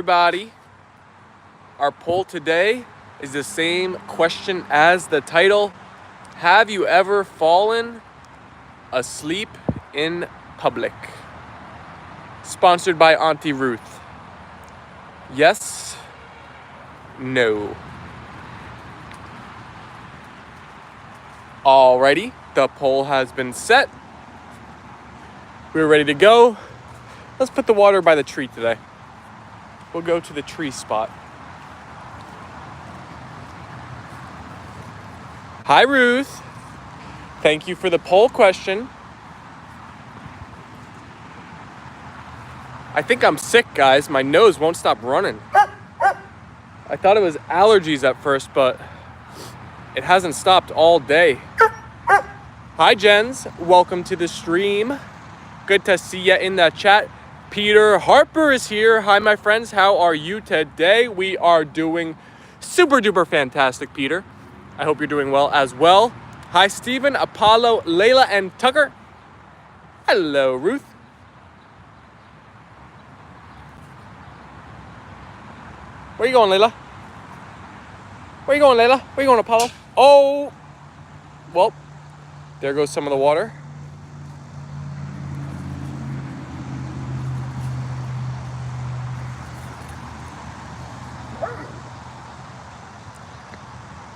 everybody. Our poll today is the same question as the title. Have you ever fallen asleep in public? Sponsored by Auntie Ruth. Yes, no. Alrighty, the poll has been set. We're ready to go. Let's put the water by the tree today. We'll go to the tree spot. Hi, Ruth. Thank you for the poll question. I think I'm sick, guys. My nose won't stop running. I thought it was allergies at first, but it hasn't stopped all day. Hi, Jens. Welcome to the stream. Good to see you in the chat. Peter Harper is here. Hi, my friends. How are you today? We are doing super duper fantastic, Peter. I hope you're doing well as well. Hi, Stephen, Apollo, Leyla, and Tucker. Hello, Ruth. Where you going, Leyla? Where you going, Leyla? Where you going, Apollo? Oh, well, there goes some of the water.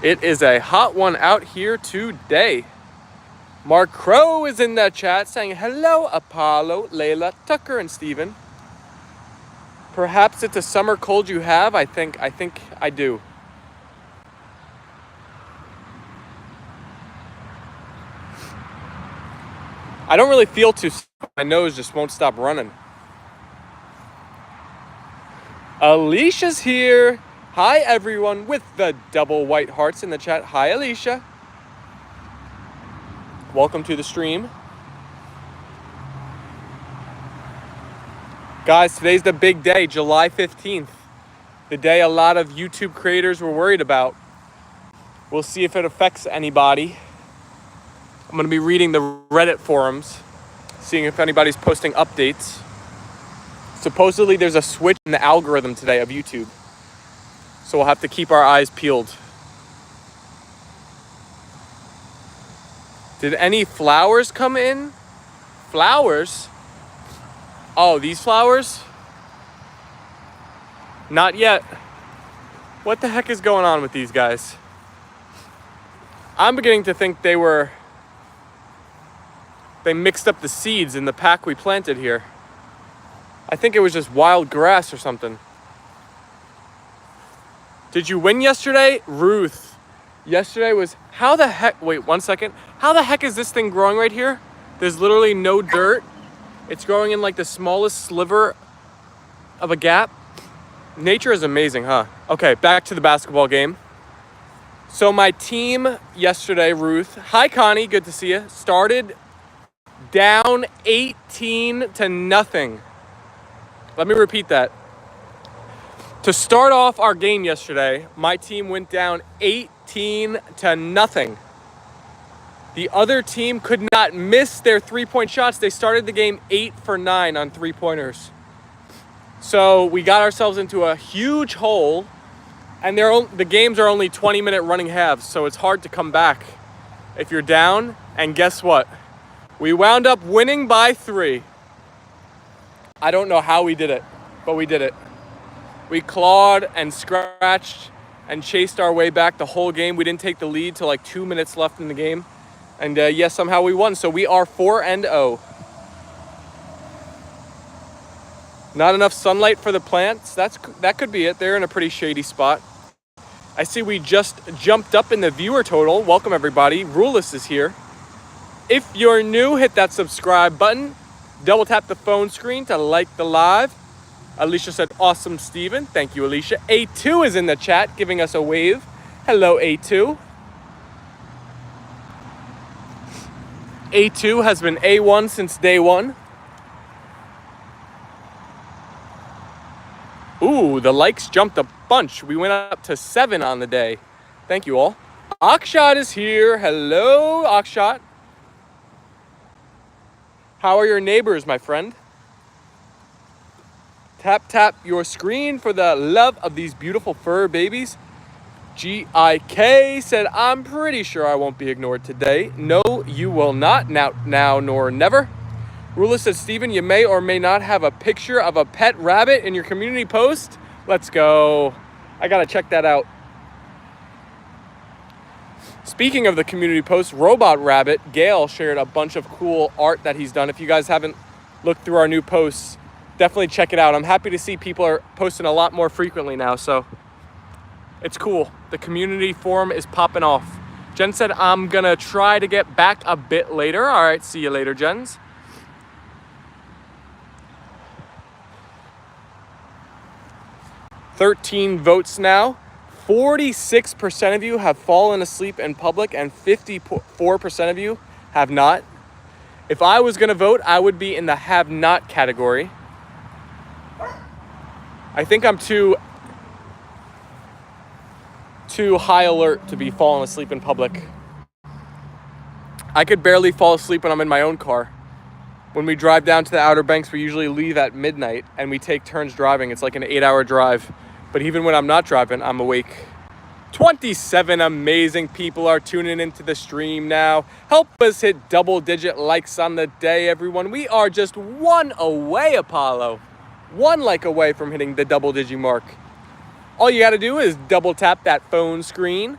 It is a hot one out here today. Mark Crow is in the chat saying, hello, Apollo, Leyla, Tucker, and Steven. Perhaps it's a summer cold you have. I think I do. I don't really feel too sick. My nose just won't stop running. Alicia's here. Hi, everyone, with the double white hearts in the chat. Hi, Alicia. Welcome to the stream. Guys, today's the big day, July 15th. The day a lot of YouTube creators were worried about. We'll see if it affects anybody. I'm going to be reading the Reddit forums, seeing if anybody's posting updates. Supposedly, there's a switch in the algorithm today of YouTube. So we'll have to keep our eyes peeled. Did any flowers come in? Flowers? Oh, these flowers? Not yet. What the heck is going on with these guys? I'm beginning to think they mixed up the seeds in the pack we planted here. I think it was just wild grass or something. Did you win yesterday? Ruth. Yesterday was, how the heck, wait 1 second. How the heck is this thing growing right here? There's literally no dirt. It's growing in like the smallest sliver of a gap. Nature is amazing, huh? Okay, back to the basketball game. So my team yesterday, Ruth, hi Connie, good to see you, started down 18-0. Let me repeat that. To start off our game yesterday, my team went down 18-0. The other team could not miss their three-point shots. They started the game 8 for 9 on three-pointers. So we got ourselves into a huge hole, and the games are only 20-minute running halves, so it's hard to come back if you're down. And guess what? We wound up winning by 3. I don't know how we did it, but we did it. We clawed and scratched and chased our way back the whole game. We didn't take the lead till like 2 minutes left in the game. And yes, somehow we won. So we are 4-0. Not enough sunlight for the plants. That could be it. They're in a pretty shady spot. I see we just jumped up in the viewer total. Welcome, everybody. Rulus is here. If you're new, hit that subscribe button. Double tap the phone screen to like the live. Alicia said, awesome, Steven. Thank you, Alicia. A2 is in the chat, giving us a wave. Hello, A2. A2 has been A1 since day one. Ooh, the likes jumped a bunch. We went up to 7 on the day. Thank you all. Akshat is here. Hello, Akshat. How are your neighbors, my friend? Tap, tap your screen for the love of these beautiful fur babies. GIK said, I'm pretty sure I won't be ignored today. No, you will not. Now, nor never. Rula said, Steven, you may or may not have a picture of a pet rabbit in your community post. Let's go. I gotta check that out. Speaking of the community post, Robot Rabbit, Gail shared a bunch of cool art that he's done. If you guys haven't looked through our new posts, definitely check it out. I'm happy to see people are posting a lot more frequently now, so it's cool. The community forum is popping off. Jen said, I'm gonna try to get back a bit later. All right, see you later, Jens. "13 votes now. 46% of you have fallen asleep in public and 54% of you have not. If I was gonna vote, I would be in the have not category. I think I'm too high alert to be falling asleep in public. I could barely fall asleep when I'm in my own car. When we drive down to the Outer Banks, we usually leave at midnight and we take turns driving. It's like an 8-hour drive. But even when I'm not driving, I'm awake. 27 amazing people are tuning into the stream now. Help us hit double-digit likes on the day, everyone. We are just one away, Apollo. One like away from hitting the double-digit mark. All you got to do is double tap that phone screen.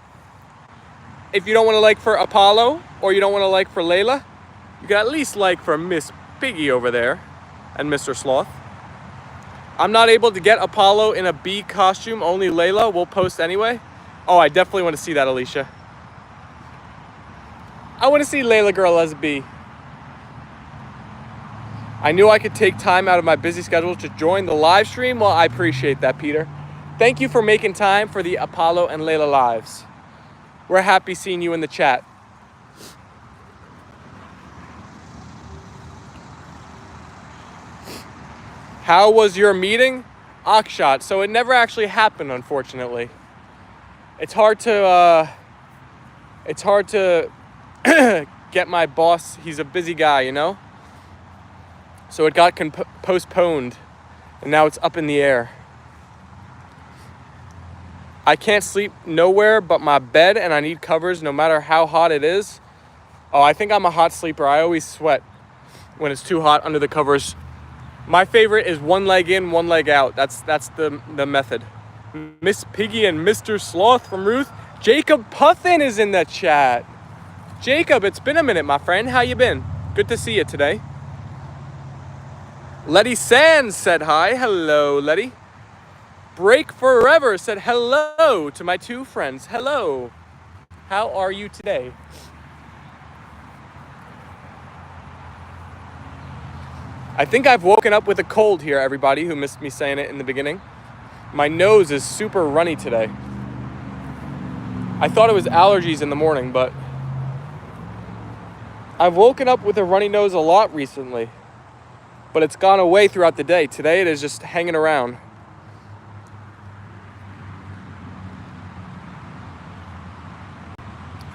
If you don't want to like for Apollo or you don't want to like for Leyla, you can at least like for Miss Piggy over there and Mr. Sloth. I'm not able to get Apollo in a bee costume, only Leyla. We'll post anyway. Oh, I definitely want to see that, Alicia. I want to see Leyla girl as a bee. I knew I could take time out of my busy schedule to join the live stream. Well, I appreciate that, Peter. Thank you for making time for the Apollo and Leyla lives. We're happy seeing you in the chat. How was your meeting? Akshat. So it never actually happened, unfortunately. It's hard to get my boss. He's a busy guy, you know? So it got postponed, and now it's up in the air. I can't sleep nowhere but my bed, and I need covers no matter how hot it is. Oh, I think I'm a hot sleeper. I always sweat when it's too hot under the covers. My favorite is one leg in, one leg out. That's the method. Miss Piggy and Mr. Sloth from Ruth. Jacob Puffin is in the chat. Jacob, it's been a minute, my friend. How you been? Good to see you today. Letty Sands said hi. Hello, Letty. Break Forever said hello to my two friends. Hello. How are you today? I think I've woken up with a cold here, everybody who missed me saying it in the beginning. My nose is super runny today. I thought it was allergies in the morning, but I've woken up with a runny nose a lot recently, but it's gone away throughout the day. Today it is just hanging around.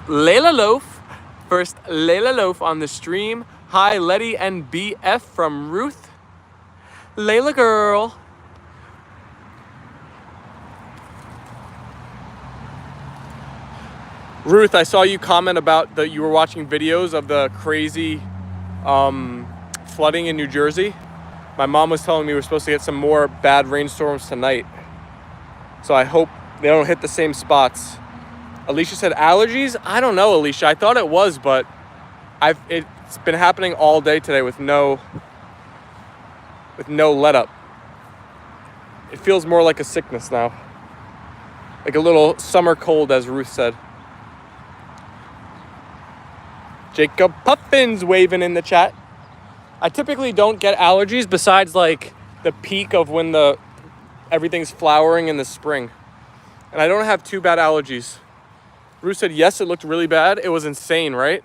Leyla Loaf, first Leyla Loaf on the stream. Hi, Letty and BF from Ruth. Leyla girl. Ruth, I saw you comment about that you were watching videos of the crazy flooding in New Jersey. My mom was telling me we're supposed to get some more bad rainstorms tonight. So I hope they don't hit the same spots. Alicia said allergies? I don't know, Alicia. I thought it was, but it's been happening all day today with no let up. It feels more like a sickness now. Like a little summer cold, as Ruth said. Jacob Puffin's waving in the chat. I typically don't get allergies besides like the peak of when everything's flowering in the spring. And I don't have too bad allergies. Ruth said, yes, it looked really bad. It was insane, right?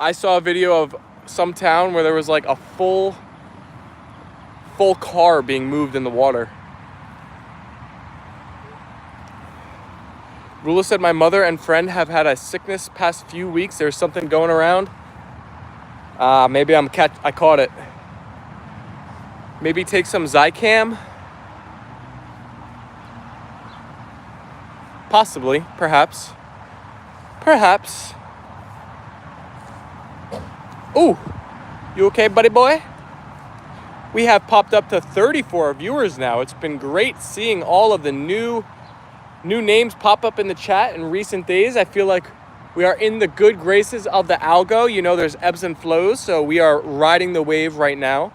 I saw a video of some town where there was like a full car being moved in the water. Rula said, my mother and friend have had a sickness past few weeks. There's something going around. Maybe I caught it. Maybe take some Zycam. Possibly, perhaps. Perhaps. Ooh, you okay, buddy boy? We have popped up to 34 viewers now. It's been great seeing all of the new names pop up in the chat in recent days. I feel like we are in the good graces of the algo. You know, there's ebbs and flows, so we are riding the wave right now.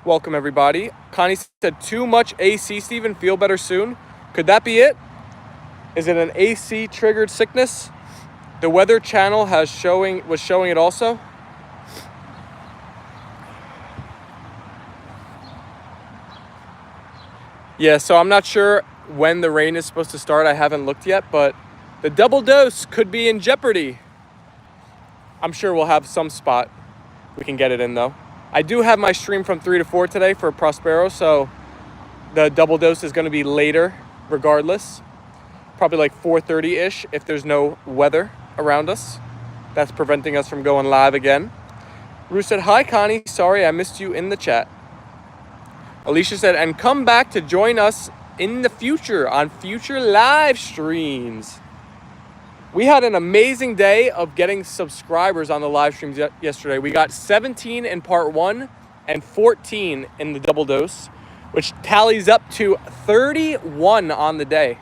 Welcome, everybody. Connie said, too much AC, Steven. Feel better soon. Could that be it? Is it an AC triggered sickness? The Weather Channel was showing it also. Yeah, so I'm not sure when the rain is supposed to start. I haven't looked yet, but the double dose could be in jeopardy. I'm sure we'll have some spot we can get it in, though. I do have my stream from 3 to 4 today for Prospero, so the double dose is going to be later regardless. Probably like 4:30-ish if there's no weather around us that's preventing us from going live again. Ruth said, hi, Connie. Sorry, I missed you in the chat. Alicia said, and come back to join us in the future on future live streams. We had an amazing day of getting subscribers on the live streams yesterday. We got 17 in part 1 and 14 in the double dose, which tallies up to 31 on the day,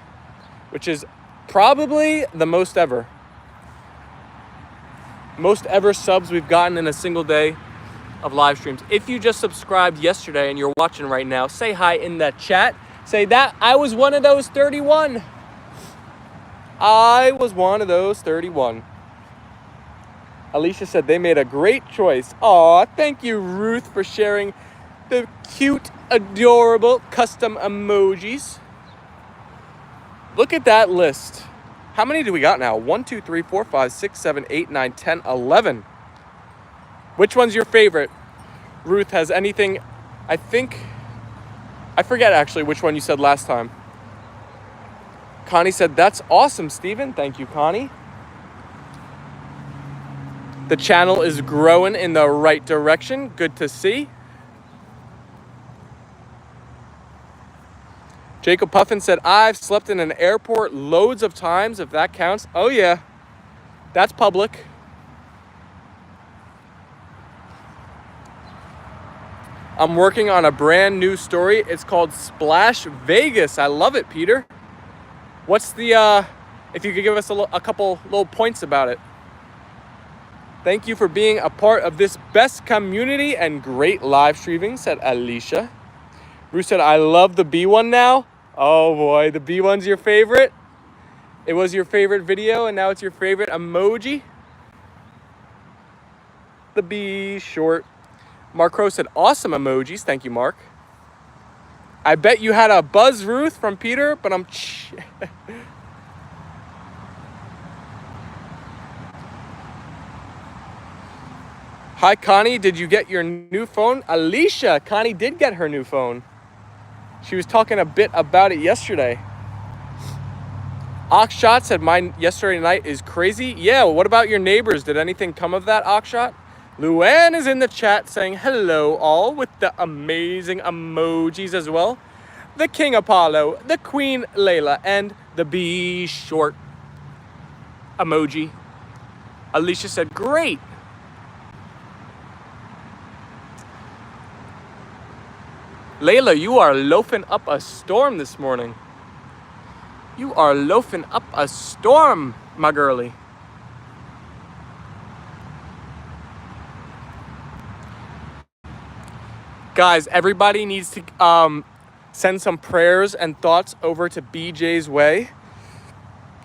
which is probably the most ever. Most ever subs we've gotten in a single day of live streams. If you just subscribed yesterday and you're watching right now, say hi in that chat. Say that I was one of those 31. I was one of those 31. Alicia said they made a great choice. Aw, thank you, Ruth, for sharing the cute, adorable custom emojis. Look at that list. How many do we got now? 1, 2, 3, 4, 5, 6, 7, 8, 9, 10, 11. Which one's your favorite? Ruth, has anything, I forget actually which one you said last time. Connie said, that's awesome, Steven. Thank you, Connie. The channel is growing in the right direction. Good to see. Jacob Puffin said, I've slept in an airport loads of times, if that counts. Oh, yeah. That's public. I'm working on a brand new story. It's called Splash Vegas. I love it, Peter. What's the, if you could give us a couple little points about it. Thank you for being a part of this best community and great live streaming, said Alicia. Bruce said, I love the B one now. Oh boy, the B one's your favorite? It was your favorite video and now it's your favorite emoji? The B short. Mark Crow said, awesome emojis. Thank you, Mark. I bet you had a buzz, Ruth, from Peter, but I'm... Hi, Connie. Did you get your new phone? Alicia, Connie did get her new phone. She was talking a bit about it yesterday. Oxshot said, mine yesterday night is crazy. Yeah, well, what about your neighbors? Did anything come of that, Oxshot? Luann is in the chat saying hello all with the amazing emojis as well. The King Apollo, the Queen Leyla, and the B short emoji. Alicia said, great. Leyla, you are loafing up a storm this morning. You are loafing up a storm, my girlie. Guys, everybody needs to send some prayers and thoughts over to BJ's way.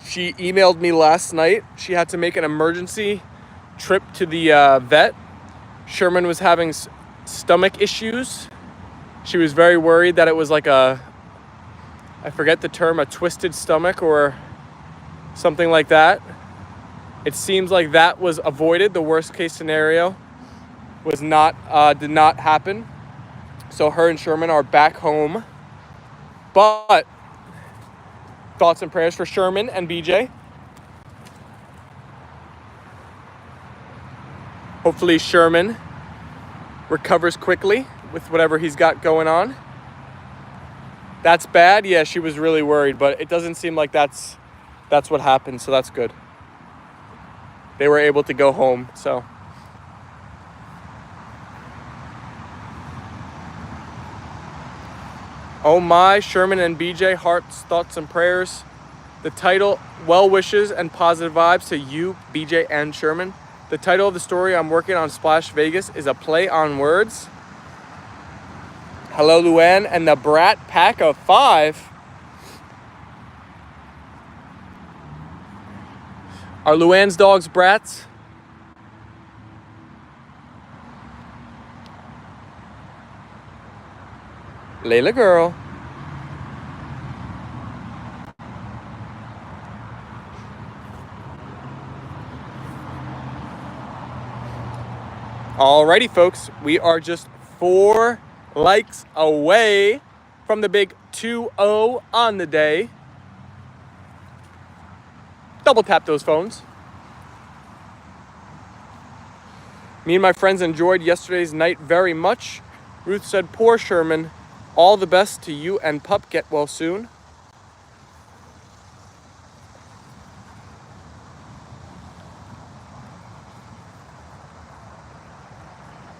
She emailed me last night. She had to make an emergency trip to the vet. Sherman was having stomach issues. She was very worried that it was like I forget the term, a twisted stomach or something like that. It seems like that was avoided. The worst case scenario was did not happen. So her and Sherman are back home. But thoughts and prayers for Sherman and BJ. Hopefully Sherman recovers quickly with whatever he's got going on. That's bad. Yeah, she was really worried, but it doesn't seem like that's what happened, so that's good. They were able to go home, so. Oh my, Sherman and BJ, hearts, thoughts, and prayers. The title, well wishes and positive vibes to you, BJ and Sherman. The title of the story I'm working on Splash Vegas is a play on words. Hello, Luann and the Brat Pack of 5. Are Luann's dogs brats? Leyla girl. Alrighty, folks, we are just 4 likes away from the big 2-0 on the day. Double tap those phones. Me and my friends enjoyed yesterday's night very much. Ruth said, poor Sherman. All the best to you and pup. Get well soon.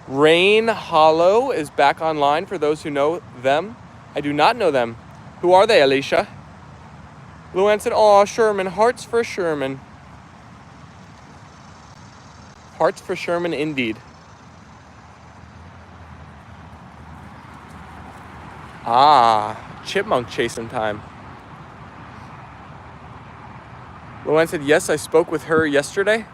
Rain Hollow is back online for those who know them. I do not know them. Who are they, Alicia? Luann said, aw, Sherman. Hearts for Sherman. Hearts for Sherman indeed. Ah, chipmunk chasing time. Luann said, yes, I spoke with her yesterday.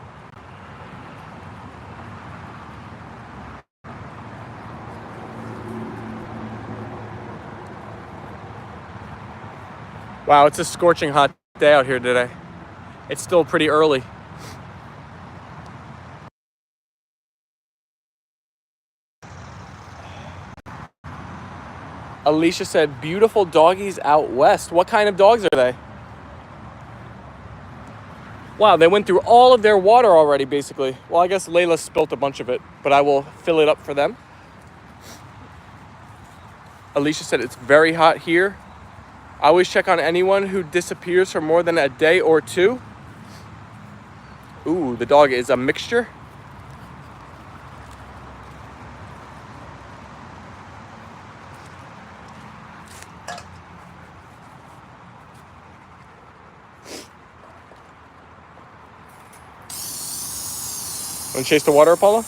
Wow, it's a scorching hot day out here today. It's still pretty early. Alicia said, beautiful doggies out west. What kind of dogs are they? Wow, they went through all of their water already, basically. Well, I guess Leyla spilt a bunch of it, but I will fill it up for them. Alicia said, it's very hot here. I always check on anyone who disappears for more than a day or 2. Ooh, the dog is a mixture. Want to chase the water, Apollo?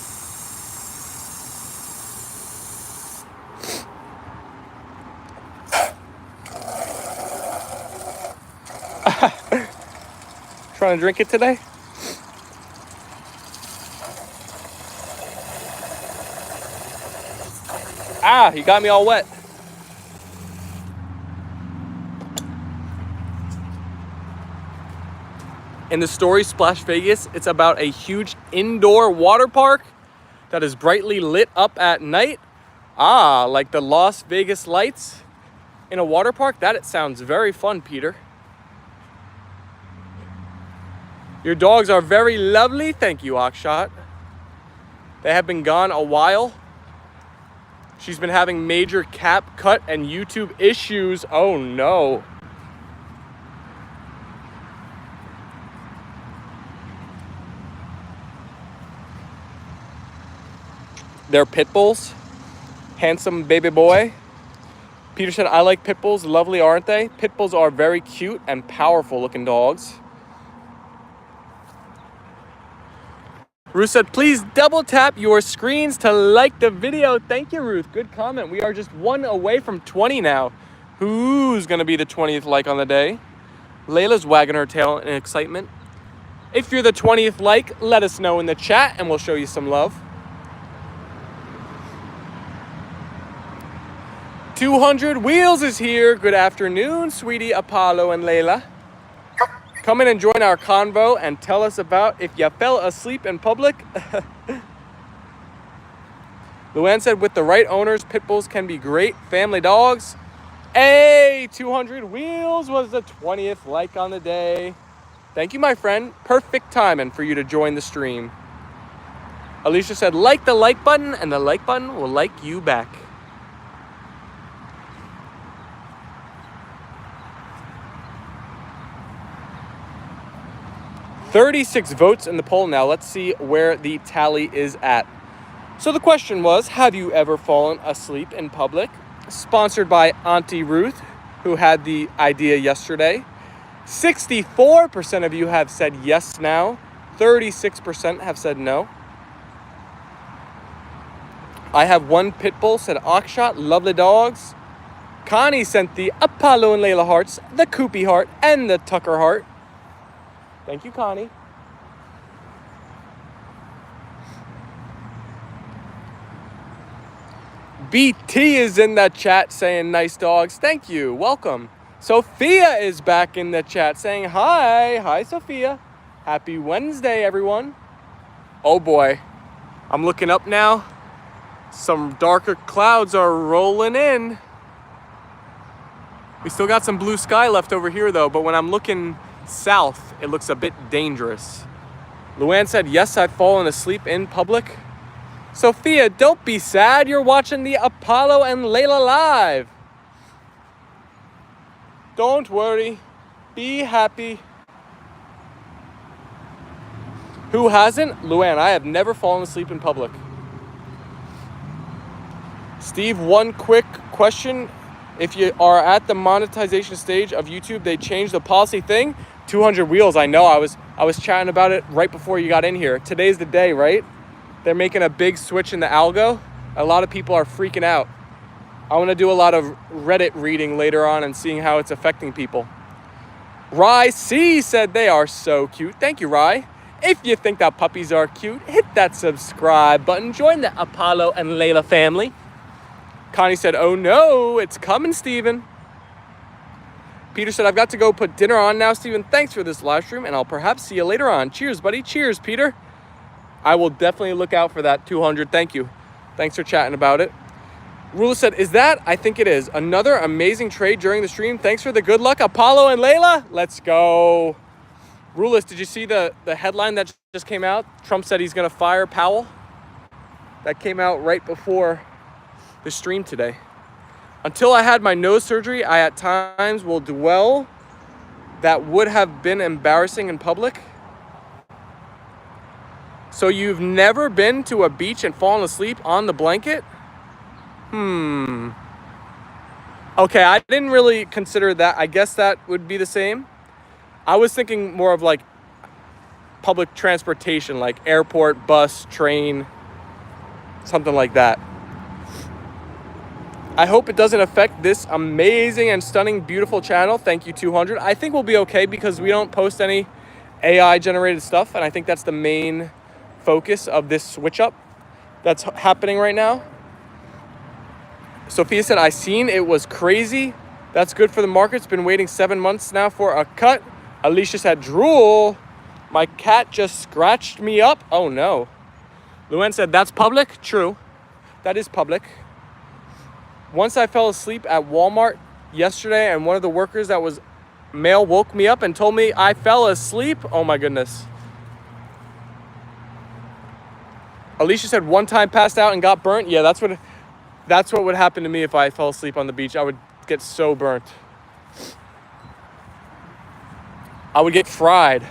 Trying to drink it today? Ah, you got me all wet. In the story Splash Vegas, it's about a huge indoor water park that is brightly lit up at night. Ah, like the Las Vegas lights in a water park? That it sounds very fun, Peter. Your dogs are very lovely. Thank you, Akshat. They have been gone a while. She's been having major cap cut and YouTube issues. Oh no. They're pit bulls. Handsome baby boy. Peter said, I like pit bulls. Lovely, aren't they? Pit bulls are very cute and powerful looking dogs. Ruth said, please double tap your screens to like the video. Thank you, Ruth. Good comment. We are just 1 away from 20 now. Who's going to be the 20th like on the day? Layla's wagging her tail in excitement. If you're the 20th like, let us know in the chat and we'll show you some love. 200 Wheels is here. Good afternoon, sweetie Apollo and Leyla. Come in and join our convo and tell us about if you fell asleep in public. Luann said, with the right owners, pit bulls can be great family dogs. Hey, 200 Wheels was the 20th like on the day. Thank you, my friend. Perfect timing for you to join the stream. Alicia said, like the like button, and the like button will like you back. 36 votes in the poll. Now let's see where the tally is at. So the question was, have you ever fallen asleep in public? Sponsored by Auntie Ruth, who had the idea yesterday. 64% of you have said yes now. 36% have said no. I have one pit bull, said Oxshot, lovely dogs. Connie sent the Apollo and Leyla hearts, the Koopy heart, and the Tucker heart. Thank you, Connie. BT is in the chat saying nice dogs. Thank you. Welcome. Sophia is back in the chat saying hi. Hi, Sophia. Happy Wednesday, everyone. Oh boy. I'm looking up now. Some darker clouds are rolling in. We still got some blue sky left over here though, but when I'm looking south, it looks a bit dangerous. Luann said, yes, I've fallen asleep in public. Sophia, don't be sad. You're watching the Apollo and Leyla live. Don't worry. Be happy. Who hasn't? Luann, I have never fallen asleep in public. Steve, one quick question. If you are at the monetization stage of YouTube, they changed the policy thing. 200 wheels, I know. I was chatting about it right before you got in here. Today's the day, right? They're making a big switch in the algo. A lot of people are freaking out. I want to do a lot of Reddit reading later on and seeing how it's affecting people. Rye C said they are so cute. Thank you, Rye. If you think that puppies are cute, hit that subscribe button. Join the Apollo and Leyla family. Connie said, oh no, it's coming, Steven. Peter said, I've got to go put dinner on now, Steven. Thanks for this live stream, and I'll perhaps see you later on. Cheers, buddy. Cheers, Peter. I will definitely look out for that 200. Thank you. Thanks for chatting about it. Rula said, is that? I think it is. Another amazing trade during the stream. Thanks for the good luck, Apollo and Leyla. Let's go. Rulis, did you see the headline that just came out? Trump said he's going to fire Powell. That came out right before the stream today. Until I had my nose surgery, I at times will dwell that would have been embarrassing in public. So you've never been to a beach and fallen asleep on the blanket? Okay, I didn't really consider that. I guess that would be the same. I was thinking more of like public transportation, like airport, bus, train, something like that. I hope it doesn't affect this amazing and stunning, beautiful channel. Thank you, 200. I think we'll be okay because we don't post any AI generated stuff. And I think that's the main focus of this switch up that's happening right now. Sophia said, I seen it was crazy. That's good for the market's been waiting 7 months now for a cut. Alicia said, drool. My cat just scratched me up. Oh no. Luann said, that's public. True. That is public. Once I fell asleep at Walmart yesterday and one of the workers that was male woke me up and told me I fell asleep. Oh my goodness. Alicia said one time passed out and got burnt. Yeah, that's what would happen to me if I fell asleep on the beach. I would get so burnt. I would get fried.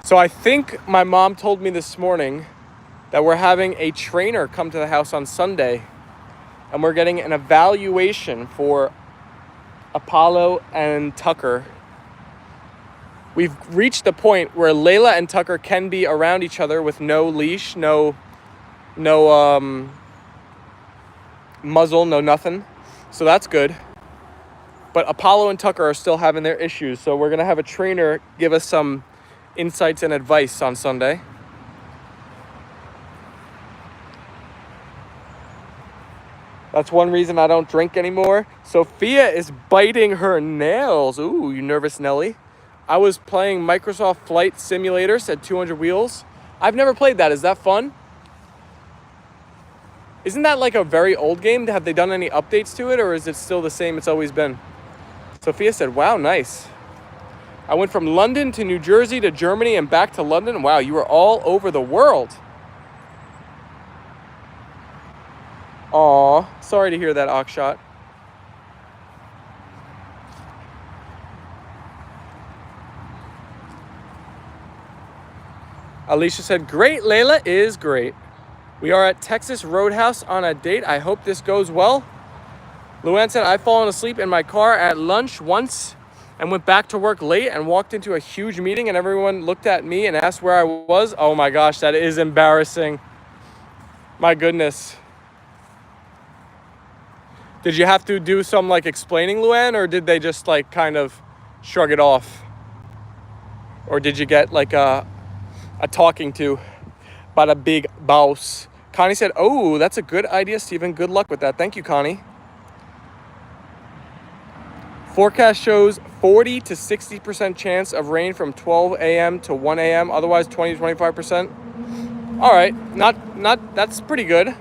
So I think my mom told me this morning that we're having a trainer come to the house on Sunday and we're getting an evaluation for Apollo and Tucker. We've reached the point where Leyla and Tucker can be around each other with no leash, no muzzle, no nothing. So that's good. But Apollo and Tucker are still having their issues. So we're going to have a trainer give us some insights and advice on Sunday. That's one reason I don't drink anymore. Sophia is biting her nails. Ooh, you nervous Nelly. I was playing Microsoft Flight Simulator, said 200 wheels. I've never played that. Is that fun? Isn't that like a very old game? Have they done any updates to it, or is it still the same it's always been? Sophia said, wow, nice. I went from London to New Jersey to Germany and back to London. Wow, you were all over the world. Aw, sorry to hear that, Akshat. Alicia said, great, Leyla is great. We are at Texas Roadhouse on a date. I hope this goes well. Luann said, I've fallen asleep in my car at lunch once and went back to work late and walked into a huge meeting and everyone looked at me and asked where I was. Oh my gosh, that is embarrassing. My goodness. Did you have to do some like explaining, Luann, or did they just like kind of shrug it off? Or did you get like a talking to by the big boss? Connie said, oh, that's a good idea, Stephen. Good luck with that. Thank you, Connie. Forecast shows 40 to 60% chance of rain from 12 a.m. to 1 a.m. Otherwise, 20 to 25%. All right, not that's pretty good.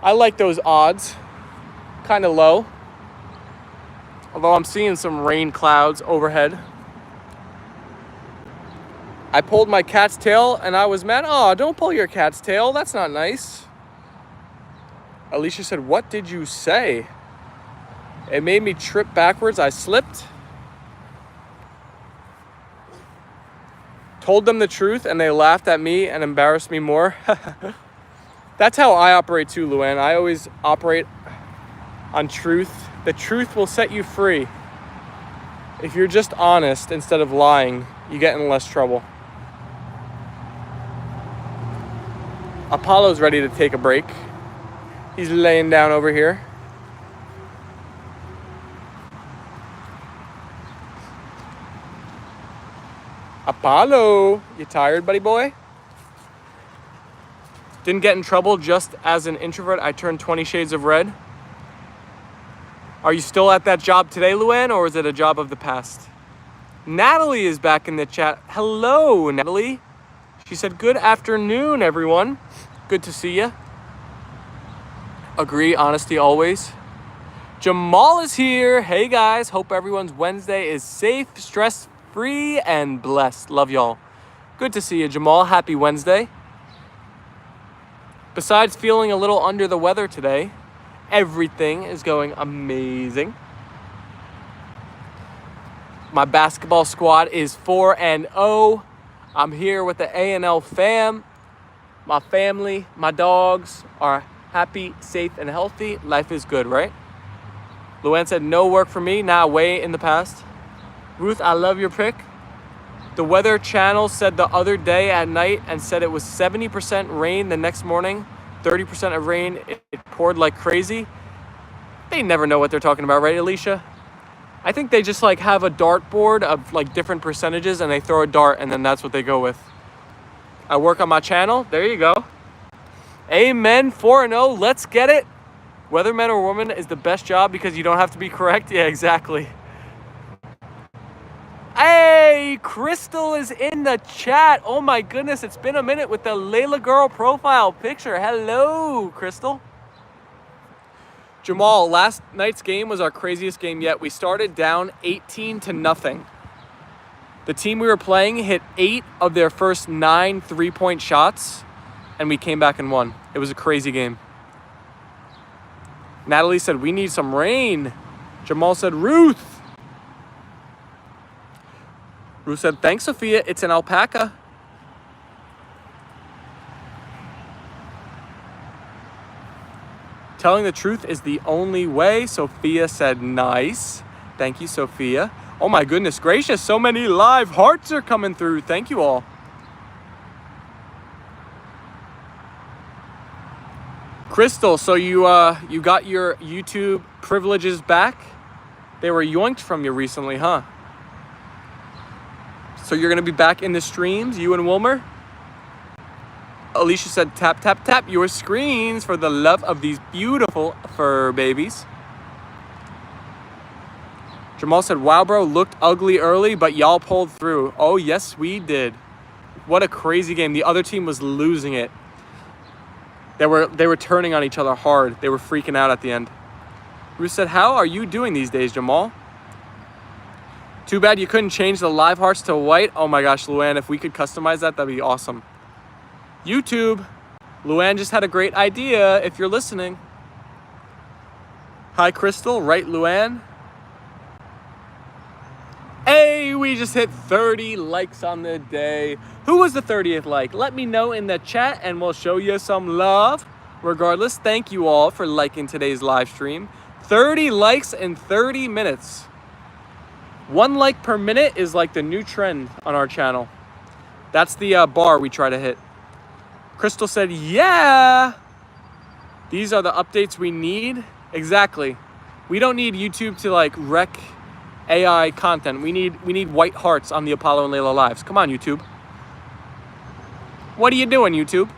I like those odds. Kind of low. Although I'm seeing some rain clouds overhead. I pulled my cat's tail and I was mad. Oh, don't pull your cat's tail. That's not nice. Alicia said, what did you say? It made me trip backwards. I slipped. Told them the truth and they laughed at me and embarrassed me more. That's how I operate too, Luann. I always operate on truth. The truth will set you free. If you're just honest instead of lying, you get in less trouble. Apollo's ready to take a break. He's laying down over here. Apollo, you tired, buddy boy? Didn't get in trouble just as an introvert. I turned 20 shades of red. Are you still at that job today, Luann, or is it a job of the past? Natalie is back in the chat. Hello, Natalie. She said, good afternoon, everyone. Good to see you. Agree, honesty always. Jamal is here. Hey, guys. Hope everyone's Wednesday is safe, stress-free, and blessed. Love y'all. Good to see you, Jamal. Happy Wednesday. Besides feeling a little under the weather today, everything is going amazing. My basketball squad is 4-0. I'm here with the A&L Fam. My family, my dogs are happy, safe, and healthy. Life is good, right? Luann said, no work for me. Now, way in the past. Ruth, I love your pick. The Weather Channel said the other day at night and said it was 70% rain the next morning, 30% of rain. It poured like crazy. They never know what they're talking about, right, Alicia? I think they just like have a dartboard of like different percentages and they throw a dart and then that's what they go with. I work on my channel. There you go. Amen. 4-0. Let's get it. Weatherman or woman is the best job because you don't have to be correct. Yeah, exactly. Hey, Crystal is in the chat. Oh my goodness, it's been a minute with the Leyla girl profile picture. Hello, Crystal. Jamal, last night's game was our craziest game yet. We started down 18-0. The team we were playing hit 8 of their first 9 3-point shots, and we came back and won. It was a crazy game. Natalie said, we need some rain. Jamal said, Ruth. Ruth said, thanks, Sophia. It's an alpaca. Telling the truth is the only way. Sophia said, nice. Thank you, Sophia. Oh my goodness gracious, so many live hearts are coming through. Thank you all. Crystal, so you got your YouTube privileges back? They were yoinked from you recently, huh? So you're gonna be back in the streams, you and Wilmer? Alicia said, tap, tap, tap your screens for the love of these beautiful fur babies. Jamal said, wow, bro, looked ugly early, but y'all pulled through. Oh, yes, we did. What a crazy game. The other team was losing it. They were turning on each other hard. They were freaking out at the end. Ruth said, how are you doing these days, Jamal? Too bad you couldn't change the live hearts to white. Oh my gosh, Luann, if we could customize that, that'd be awesome. YouTube, Luann just had a great idea if you're listening. Hi, Crystal, right, Luann? Hey, we just hit 30 likes on the day. Who was the 30th like? Let me know in the chat and we'll show you some love. Regardless, thank you all for liking today's live stream. 30 likes in 30 minutes. 1 like per minute is like the new trend on our channel. That's the bar we try to hit. Crystal said, yeah. These are the updates we need. Exactly. We don't need YouTube to like wreck AI content. We need white hearts on the Apollo and Leyla lives. Come on, YouTube. What are you doing, YouTube?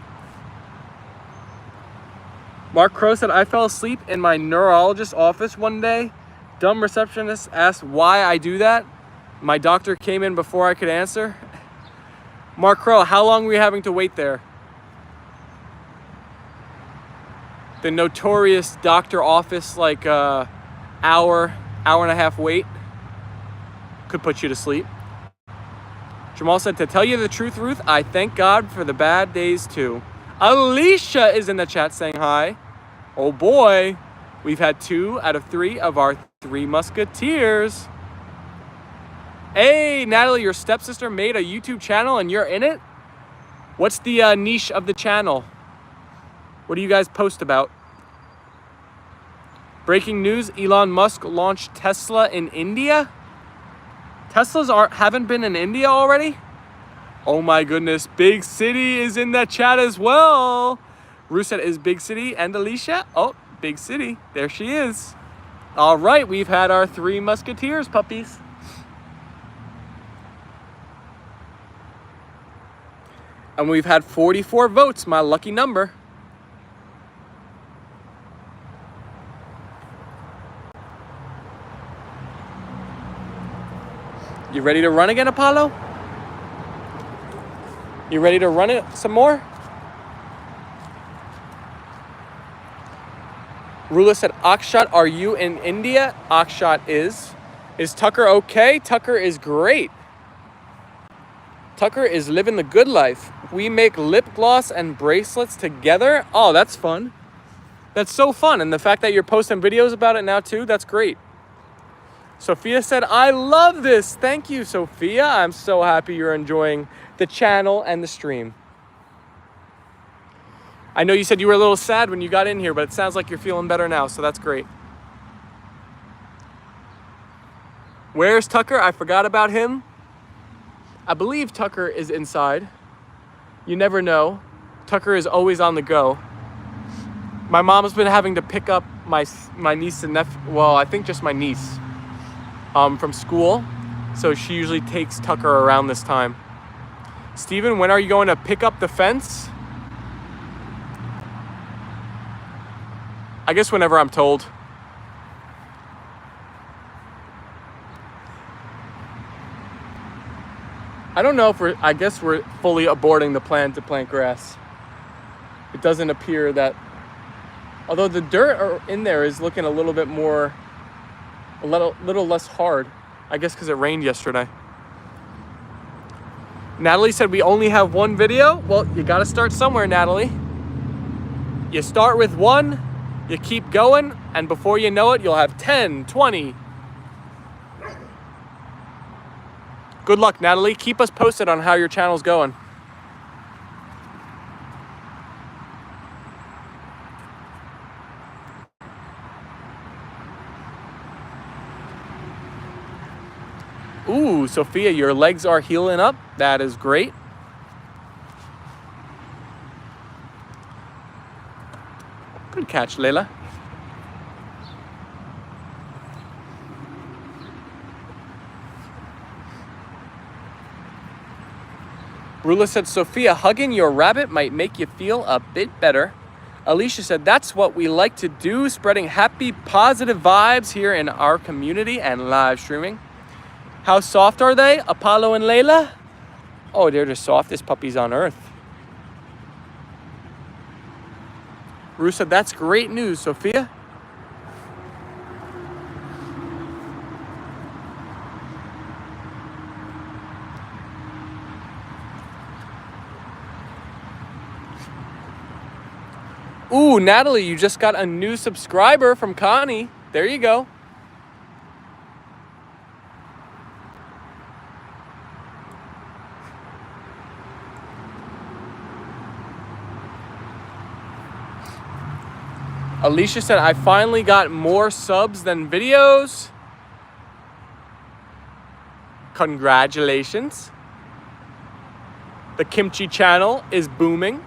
Mark Crow said, I fell asleep in my neurologist's office one day. Dumb receptionist asked why I do that. My doctor came in before I could answer. Mark Crow, how long were you having to wait there? The notorious doctor office, like hour and a half wait could put you to sleep. Jamal said, to tell you the truth, Ruth, I thank God for the bad days too. Alicia is in the chat saying hi. Oh boy, we've had 2 out of 3 of our 3 musketeers. Hey, Natalie, your stepsister made a YouTube channel and you're in it? What's the niche of the channel? What do you guys post about? Breaking news, Elon Musk launched Tesla in India? Teslas haven't been in India already? Oh my goodness, Big City is in that chat as well. Ruset is Big City and Alicia. Oh, Big City, there she is. All right, we've had our 3 musketeers, puppies. And we've had 44 votes, my lucky number. You ready to run again, Apollo? You ready to run it some more? Rula said, Akshat, are you in India? Akshat is. Is Tucker okay? Tucker is great. Tucker is living the good life. We make lip gloss and bracelets together. Oh, that's fun. That's so fun. And the fact that you're posting videos about it now too, that's great. Sophia said, I love this. Thank you, Sophia. I'm so happy you're enjoying the channel and the stream. I know you said you were a little sad when you got in here, but it sounds like you're feeling better now, so that's great. Where's Tucker? I forgot about him. I believe Tucker is inside. You never know. Tucker is always on the go. My mom's been having to pick up my niece and nephew, well, I think just my niece, from school. So she usually takes Tucker around this time. Steven, when are you going to pick up the fence? I guess whenever I'm told. I don't know if I guess we're fully aborting the plan to plant grass. It doesn't appear that, although the dirt in there is looking a little bit more, a little less hard. I guess because it rained yesterday. Natalie said we only have 1 video. Well, you got to start somewhere, Natalie. You start with 1, you keep going, and before you know it, you'll have 10, 20. Good luck, Natalie. Keep us posted on how your channel's going. Ooh, Sophia, your legs are healing up. That is great. Good catch, Leyla. Rula said, Sophia, hugging your rabbit might make you feel a bit better. Alicia said, that's what we like to do, spreading happy, positive vibes here in our community and live streaming. How soft are they, Apollo and Leyla? Oh, they're the softest puppies on earth. Rue said, that's great news, Sophia. Ooh, Natalie, you just got a new subscriber from Connie. There you go. Alicia said, I finally got more subs than videos. Congratulations. The kimchi channel is booming.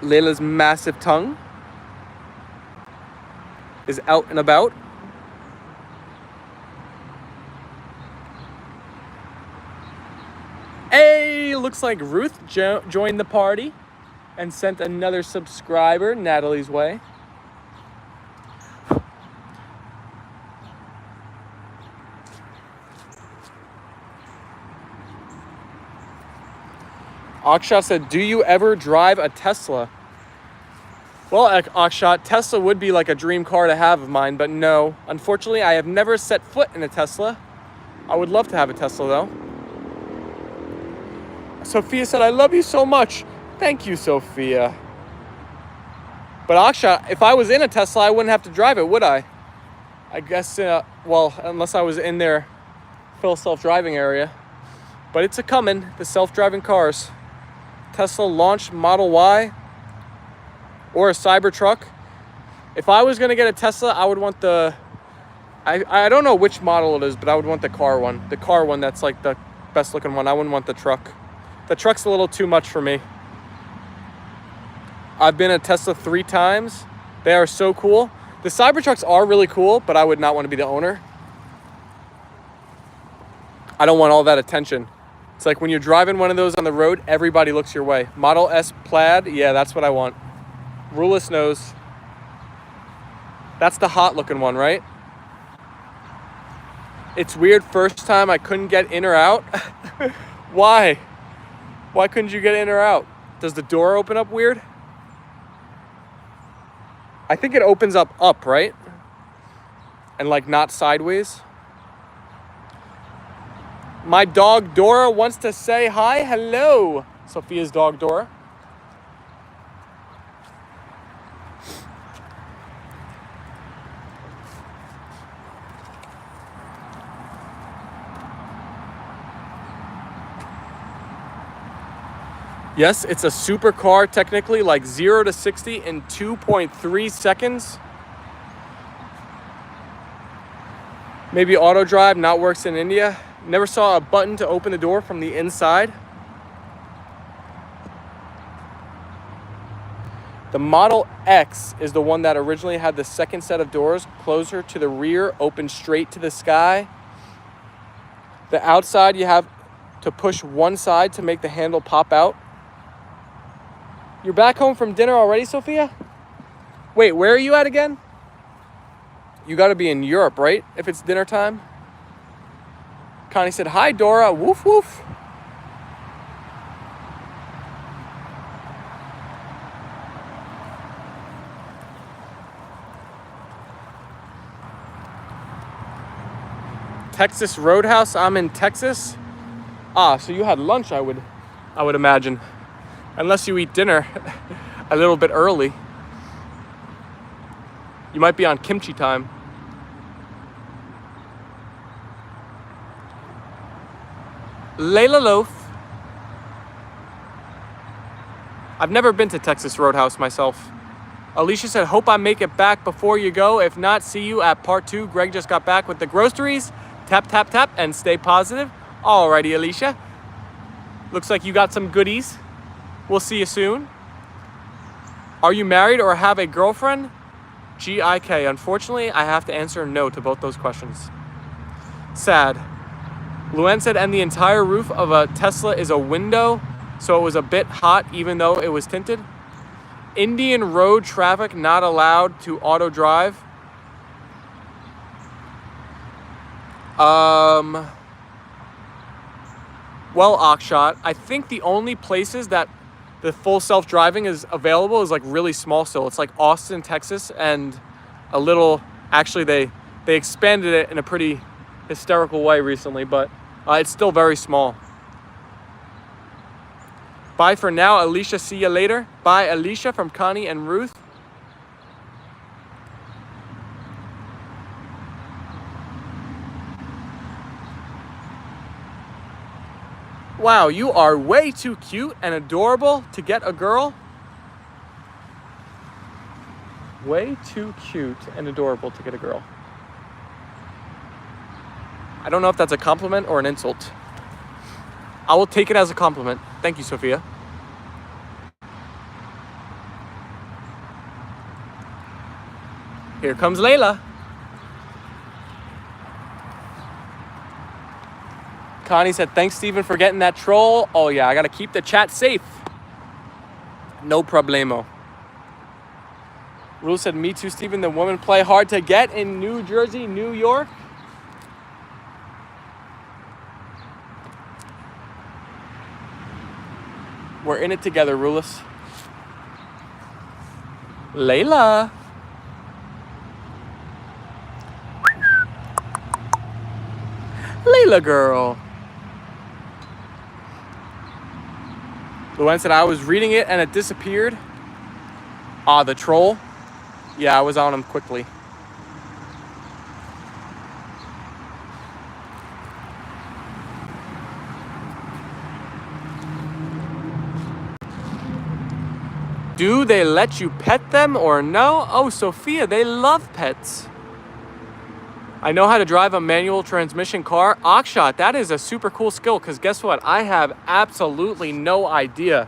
Leyla's massive tongue is out and about. Hey, looks like Ruth joined the party and sent another subscriber Natalie's way. Akshat said, do you ever drive a Tesla? Well, Akshat, Tesla would be like a dream car to have of mine, but no. Unfortunately, I have never set foot in a Tesla. I would love to have a Tesla, though. Sophia said, I love you so much. Thank you, Sophia. But Akshat, if I was in a Tesla, I wouldn't have to drive it, would I? I guess, well, unless I was in their full self-driving area. But it's a-coming, the self-driving cars. Tesla launched Model Y or a Cybertruck. If I was going to get a Tesla, I would want the... I don't know which model it is, but I would want the car one. The car one that's like the best looking one. I wouldn't want the truck. The truck's a little too much for me. I've been a Tesla 3 times. They are so cool. The Cybertrucks are really cool, but I would not want to be the owner. I don't want all that attention. It's like when you're driving one of those on the road, everybody looks your way. Model S Plaid, yeah, that's what I want. Ruleless nose. That's the hot looking one, right? It's weird, first time I couldn't get in or out. Why? Why couldn't you get in or out? Does the door open up weird? I think it opens up, right? And like not sideways. My dog Dora wants to say hi. Hello. Sophia's dog Dora. Yes, it's a supercar technically, like 0 to 60 in 2.3 seconds. Maybe auto drive, not works in India. Never saw a button to open the door from the inside. The Model X is the one that originally had the second set of doors closer to the rear, open straight to the sky. The outside, you have to push one side to make the handle pop out. You're back home from dinner already, Sophia? Wait, where are you at again? You got to be in Europe, right? If it's dinner time. Connie said, hi, Dora. Woof, woof. Texas Roadhouse. I'm in Texas. Ah, so you had lunch, I would imagine. Unless you eat dinner a little bit early. You might be on kimchi time. Leyla Loaf. I've never been to Texas Roadhouse myself. Alicia said, hope I make it back before you go. If not, see you at part 2. Greg just got back with the groceries. Tap, tap, tap, and stay positive. Alrighty, Alicia. Looks like you got some goodies. We'll see you soon. Are you married or have a girlfriend? G-I-K. Unfortunately, I have to answer no to both those questions. Sad. Luann said, and the entire roof of a Tesla is a window, so it was a bit hot even though it was tinted. Indian road traffic not allowed to auto drive. Well, Akshat, I think the only places that the full self-driving is available is like really small still. It's like Austin, Texas, and a little, actually they expanded it in a pretty hysterical way recently, but it's still very small. Bye for now, Alicia. See you later. Bye, Alicia, from Connie and Ruth. Wow, you are way too cute and adorable to get a girl. Way too cute and adorable to get a girl. I don't know if that's a compliment or an insult. I will take it as a compliment. Thank you, Sophia. Here comes Leyla. Connie said, thanks, Steven, for getting that troll. Oh, yeah, I got to keep the chat safe. No problemo. Rule said, me too, Steven. The women play hard to get in New Jersey, New York. We're in it together, Rulus. Leyla. Leyla girl. Luann said, I was reading it and it disappeared. Ah, the troll. Yeah, I was on him quickly. Do they let you pet them or no? Oh, Sophia, they love pets. I know how to drive a manual transmission car. Akshat, that is a super cool skill, because guess what? I have absolutely no idea.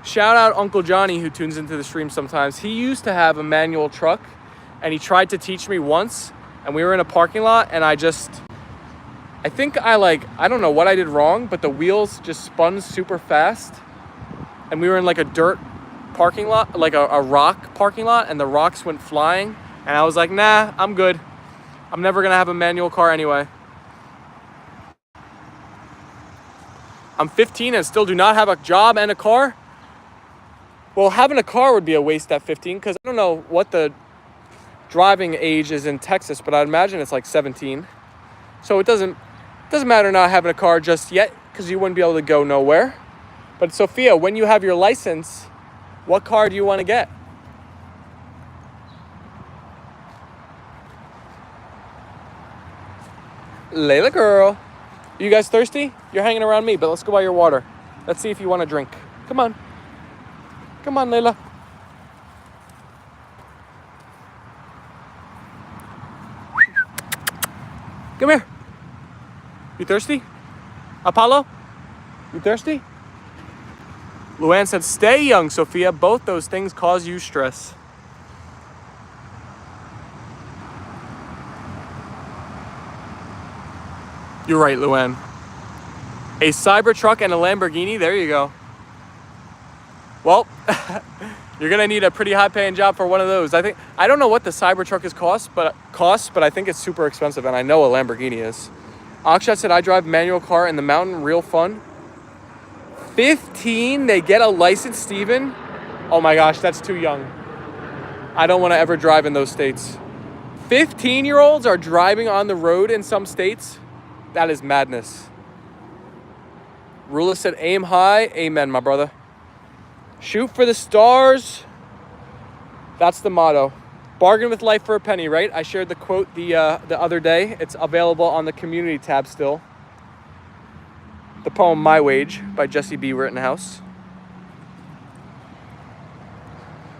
Shout out Uncle Johnny, who tunes into the stream sometimes. He used to have a manual truck, and he tried to teach me once, and we were in a parking lot, and I think I don't know what I did wrong, but the wheels just spun super fast, and we were in like a dirt parking lot, like a rock parking lot, and the rocks went flying, and I was like, nah, I'm good. I'm never gonna have a manual car anyway. I'm 15 and still do not have a job and a car. Well, having a car would be a waste at 15, because I don't know what the driving age is in Texas, but I'd imagine it's like 17. So it doesn't matter not having a car just yet, because you wouldn't be able to go nowhere. But Sophia, when you have your license, what car do you want to get? Leyla girl. You guys thirsty? You're hanging around me, but let's go buy your water. Let's see if you want a drink. Come on. Come on, Leyla. Come here. You thirsty? Apollo? You thirsty? Luann said, stay young, Sophia. Both those things cause you stress. You're right, Luann. A Cybertruck and a Lamborghini. There you go. Well, you're gonna need a pretty high-paying job for one of those. I don't know what the Cybertruck costs, but I think it's super expensive, and I know a Lamborghini is. Akshat said, I drive manual car in the mountain, real fun. 15, they get a license, Steven? Oh my gosh, that's too young. I don't want to ever drive in those states. 15-year-olds are driving on the road in some states? That is madness. Rula said, aim high. Amen, my brother. Shoot for the stars. That's the motto. Bargain with life for a penny, right? I shared the quote the other day. It's available on the community tab still. The poem My Wage by Jesse B. Rittenhouse.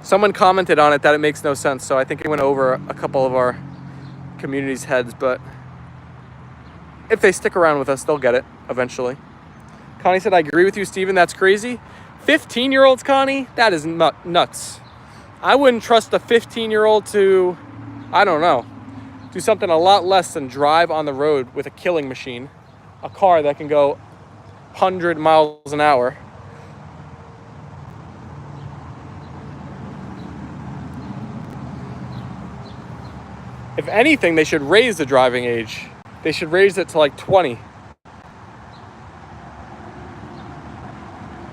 Someone commented on it that it makes no sense, so I think it went over a couple of our community's heads, but if they stick around with us, they'll get it eventually. Connie said, I agree with you, Steven. That's crazy. 15-year-olds, Connie? That is nuts. I wouldn't trust a 15-year-old to, I don't know, do something a lot less than drive on the road with a killing machine. A car that can go 100 miles an hour. If anything, they should raise the driving age. They should raise it to like 20.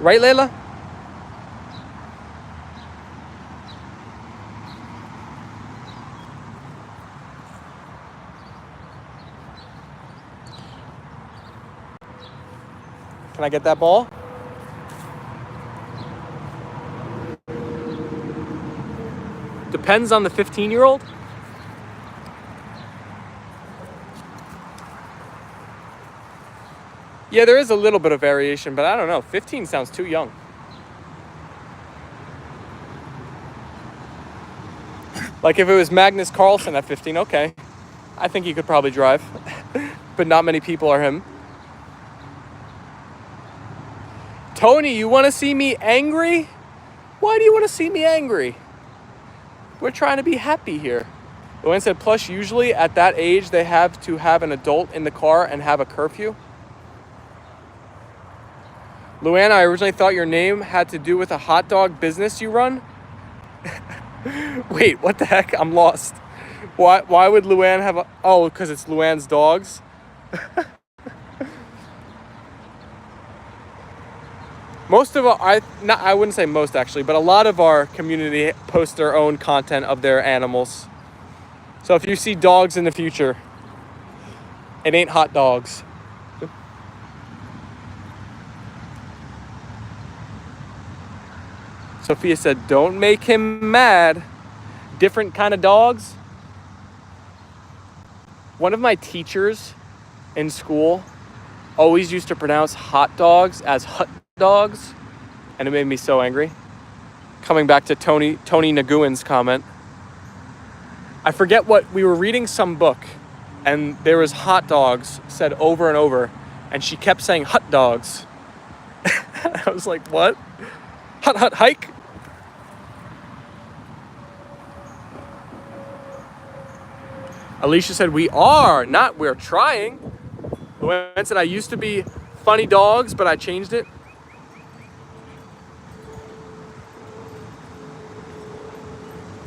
Right, Leyla? Can I get that ball? Depends on the 15-year-old. Yeah, there is a little bit of variation, but I don't know. 15 sounds too young. Like if it was Magnus Carlsen at 15, okay. I think he could probably drive, but not many people are him. Tony, you want to see me angry? Why do you want to see me angry? We're trying to be happy here. Luann said, plus usually at that age, they have to have an adult in the car and have a curfew. Luann, I originally thought your name had to do with a hot dog business you run. Wait, what the heck? I'm lost. Why would Luann have a... Oh, because it's Luann's dogs? Most of our... I wouldn't say most, actually, but a lot of our community post their own content of their animals. So if you see dogs in the future, it ain't hot dogs. Sophia said, don't make him mad. Different kind of dogs. One of my teachers in school always used to pronounce hot dogs as hut dogs, and it made me so angry. Coming back to Tony Nguyen's comment. I forget what, we were reading some book, and there was hot dogs said over and over, and she kept saying hut dogs. I was like, what? Hut hike? Alicia said, we are, not we're trying. Luann said, I used to be funny dogs, but I changed it.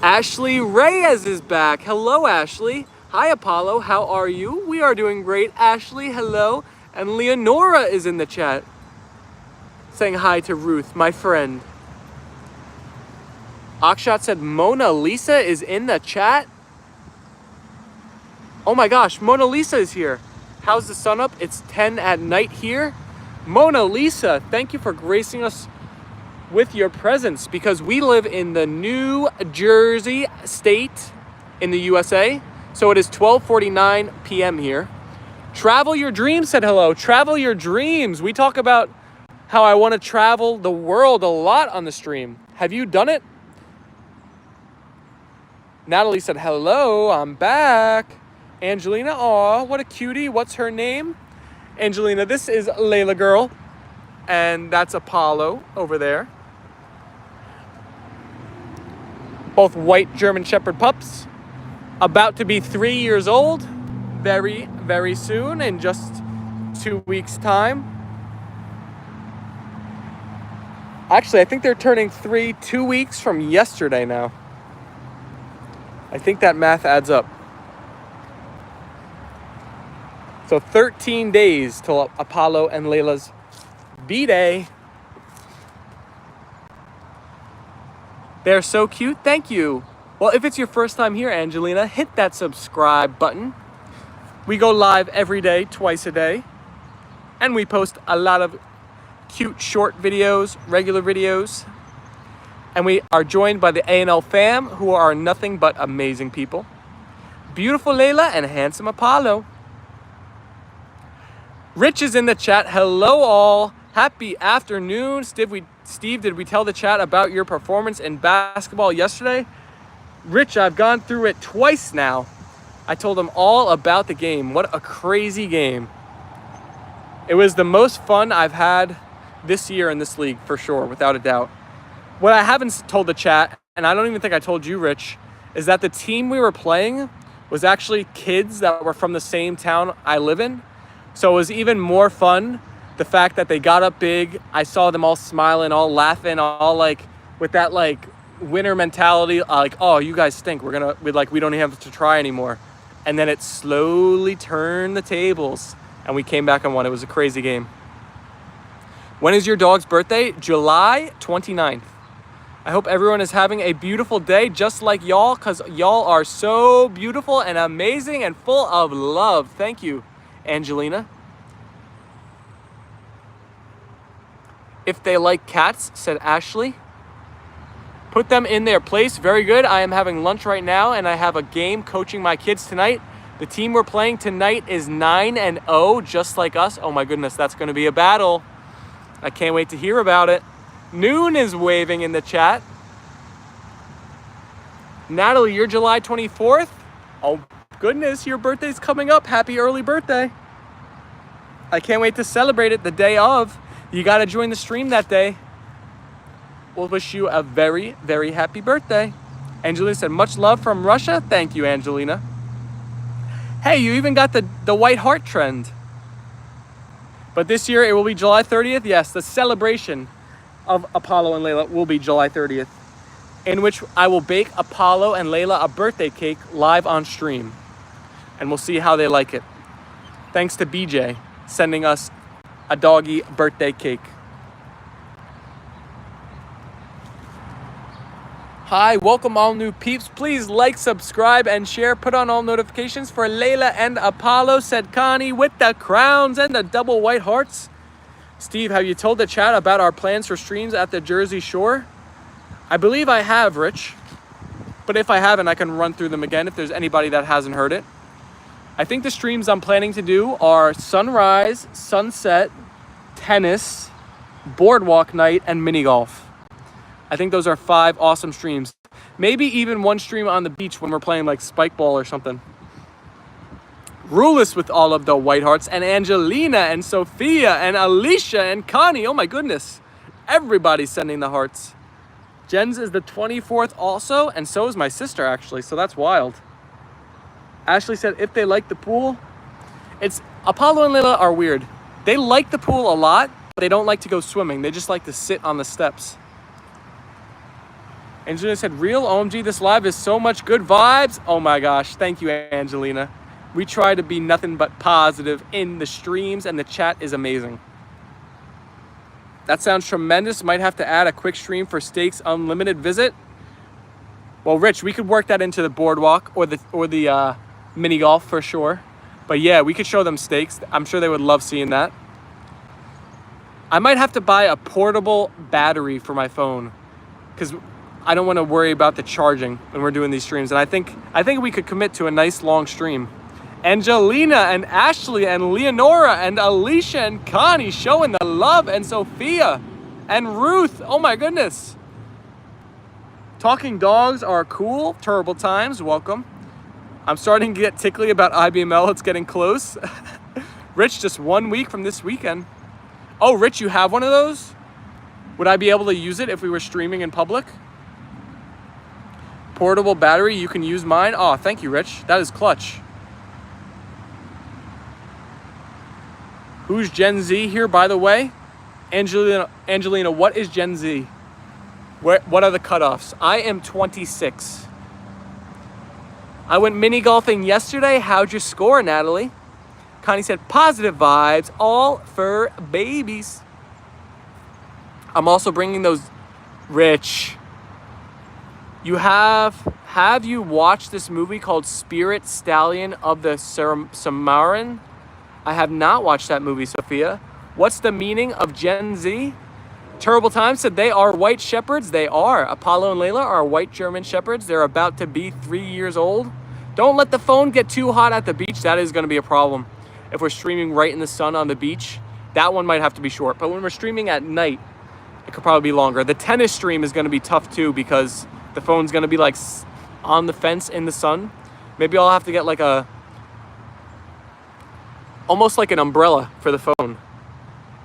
Ashley Reyes is back. Hello, Ashley. Hi, Apollo. How are you? We are doing great. Ashley, hello. And Leonora is in the chat saying hi to Ruth, my friend. Akshat said, Mona Lisa is in the chat. Oh my gosh, Mona Lisa is here. How's the sun up? It's 10 at night here. Mona Lisa, thank you for gracing us with your presence, because we live in the New Jersey state in the USA. So it is 12:49 p.m. here. Travel Your Dreams said hello. Travel Your Dreams. We talk about how I want to travel the world a lot on the stream. Have you done it? Natalie said hello, I'm back. Angelina, aw, what a cutie. What's her name? Angelina, this is Layla girl. And that's Apollo over there. Both white German Shepherd pups. About to be 3 years old. Very, very soon, in just 2 weeks' time. Actually, I think they're turning 3 2 weeks from yesterday now. I think that math adds up. So 13 days till Apollo and Leyla's B-Day. They're so cute. Thank you. Well, if it's your first time here, Angelina, hit that subscribe button. We go live every day, twice a day. And we post a lot of cute short videos, regular videos. And we are joined by the A&L Fam, who are nothing but amazing people. Beautiful Leyla and handsome Apollo. Rich is in the chat. Hello, all. Happy afternoon. Steve, did we tell the chat about your performance in basketball yesterday? Rich, I've gone through it twice now. I told them all about the game. What a crazy game. It was the most fun I've had this year in this league, for sure, without a doubt. What I haven't told the chat, and I don't even think I told you, Rich, is that the team we were playing was actually kids that were from the same town I live in. So it was even more fun, the fact that they got up big. I saw them all smiling, all laughing, all like with that like winner mentality, like, oh, you guys stink. We don't even have to try anymore. And then it slowly turned the tables and we came back and won. It was a crazy game. When is your dog's birthday? July 29th. I hope everyone is having a beautiful day just like y'all, because y'all are so beautiful and amazing and full of love. Thank you, Angelina. if they like cats, said Ashley. Put them in their place. Very good. I am having lunch right now, and I have a game coaching my kids tonight. The team we're playing tonight is 9-0, just like us. Oh my goodness, that's going to be a battle. I can't wait to hear about it. Noon is waving in the chat. Natalie, you're July 24th? Oh goodness, your birthday's coming up. Happy early birthday. I can't wait to celebrate it the day of. You got to join the stream that day. We'll wish you a very, very happy birthday. Angelina said, much love from Russia. Thank you, Angelina. Hey, you even got the white heart trend. But this year it will be July 30th. Yes, the celebration of Apollo and Leyla will be July 30th, in which I will bake Apollo and Leyla a birthday cake live on stream. And we'll see how they like it. Thanks to BJ sending us a doggy birthday cake. Hi, welcome all new peeps. Please like, subscribe, and share. Put on all notifications for Leyla and Apollo, said Connie, with the crowns and the double white hearts. Steve, have you told the chat about our plans for streams at the Jersey Shore? I believe I have, Rich. But if I haven't, I can run through them again if there's anybody that hasn't heard it. I think the streams I'm planning to do are sunrise, sunset, tennis, boardwalk night, and mini golf. I think those are 5 awesome streams. Maybe even one stream on the beach when we're playing like spike ball or something. Rulus with all of the white hearts, and Angelina and Sophia and Alicia and Connie. Oh my goodness. Everybody's sending the hearts. Jen's is the 24th also, and so is my sister actually, so that's wild. Ashley said if they like the pool. It's Apollo and Leyla are weird. They like the pool a lot, but they don't like to go swimming. They just like to sit on the steps. Angelina said, real OMG, this live is so much good vibes. Oh my gosh, thank you, Angelina. We try to be nothing but positive in the streams, and the chat is amazing. That sounds tremendous. Might have to add a quick stream for Steaks Unlimited visit. Well, Rich, we could work that into the boardwalk or the mini golf for sure. But yeah, we could show them steaks. I'm sure they would love seeing that. I might have to buy a portable battery for my phone because I don't want to worry about the charging when we're doing these streams. And I think we could commit to a nice long stream. Angelina and Ashley and Leonora and Alicia and Connie showing the love, and Sophia and Ruth. Oh my goodness. Talking dogs are cool. Terrible times. Welcome. I'm starting to get tickly about IBML. It's getting close. Rich, just 1 week from this weekend. Oh, Rich, you have one of those? Would I be able to use it if we were streaming in public? Portable battery, you can use mine. Oh, thank you, Rich. That is clutch. Who's Gen Z here, by the way? Angelina, what is Gen Z? What are the cutoffs? I am 26. I went mini golfing yesterday. How'd you score, Natalie? Connie said, positive vibes, all for babies. I'm also bringing those. Rich, you have you watched this movie called Spirit Stallion of the Samaran? I have not watched that movie, Sophia. What's the meaning of Gen Z? Terrible Times said they are white shepherds. They are. Apollo and Leyla are white German shepherds. They're about to be 3 years old. Don't let the phone get too hot at the beach. That is going to be a problem. If we're streaming right in the sun on the beach, that one might have to be short. But when we're streaming at night, it could probably be longer. The tennis stream is going to be tough too because the phone's going to be like on the fence in the sun. Maybe I'll have to get like almost like an umbrella for the phone.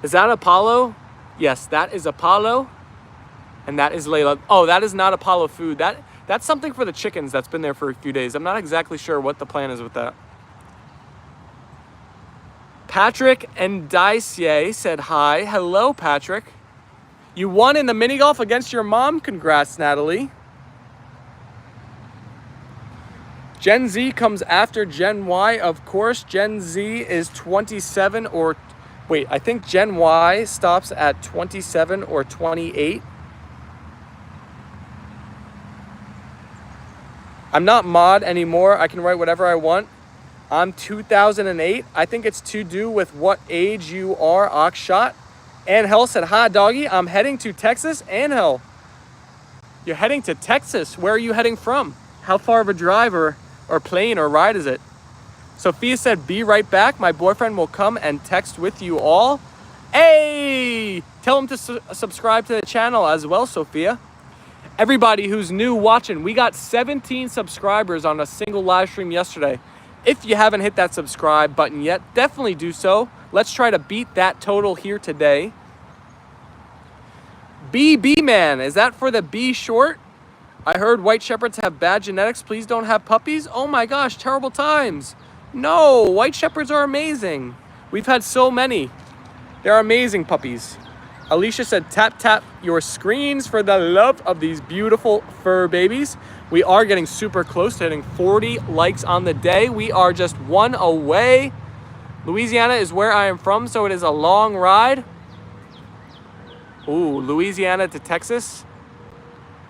Is that Apollo? Yes, that is Apollo. And that is Leyla. Oh, that is not Apollo food. That's something for the chickens that's been there for a few days. I'm not exactly sure what the plan is with that. Patrick and Dacier said hi. Hello, Patrick. You won in the mini golf against your mom. Congrats, Natalie. Gen Z comes after Gen Y, of course. Gen Z is 27 or... Wait, I think Gen Y stops at 27 or 28. I'm not mod anymore. I can write whatever I want. I'm 2008. I think it's to do with what age you are, Akshat. Angel said, hi, doggy. I'm heading to Texas. Angel, you're heading to Texas. Where are you heading from? How far of a drive or plane or ride is it? Sophia said, be right back. My boyfriend will come and text with you all. Hey, tell him to subscribe to the channel as well, Sophia. Everybody who's new watching, we got 17 subscribers on a single live stream yesterday. If you haven't hit that subscribe button yet, definitely do so. Let's try to beat that total here today. BB man, is that for the B short? I heard white shepherds have bad genetics. Please don't have puppies. Oh my gosh, terrible times. No, white shepherds are amazing. We've had so many. They're amazing puppies. Alicia said, tap, tap your screens for the love of these beautiful fur babies. We are getting super close to hitting 40 likes on the day. We are just one away. Louisiana is where I am from, so it is a long ride. Ooh, Louisiana to Texas.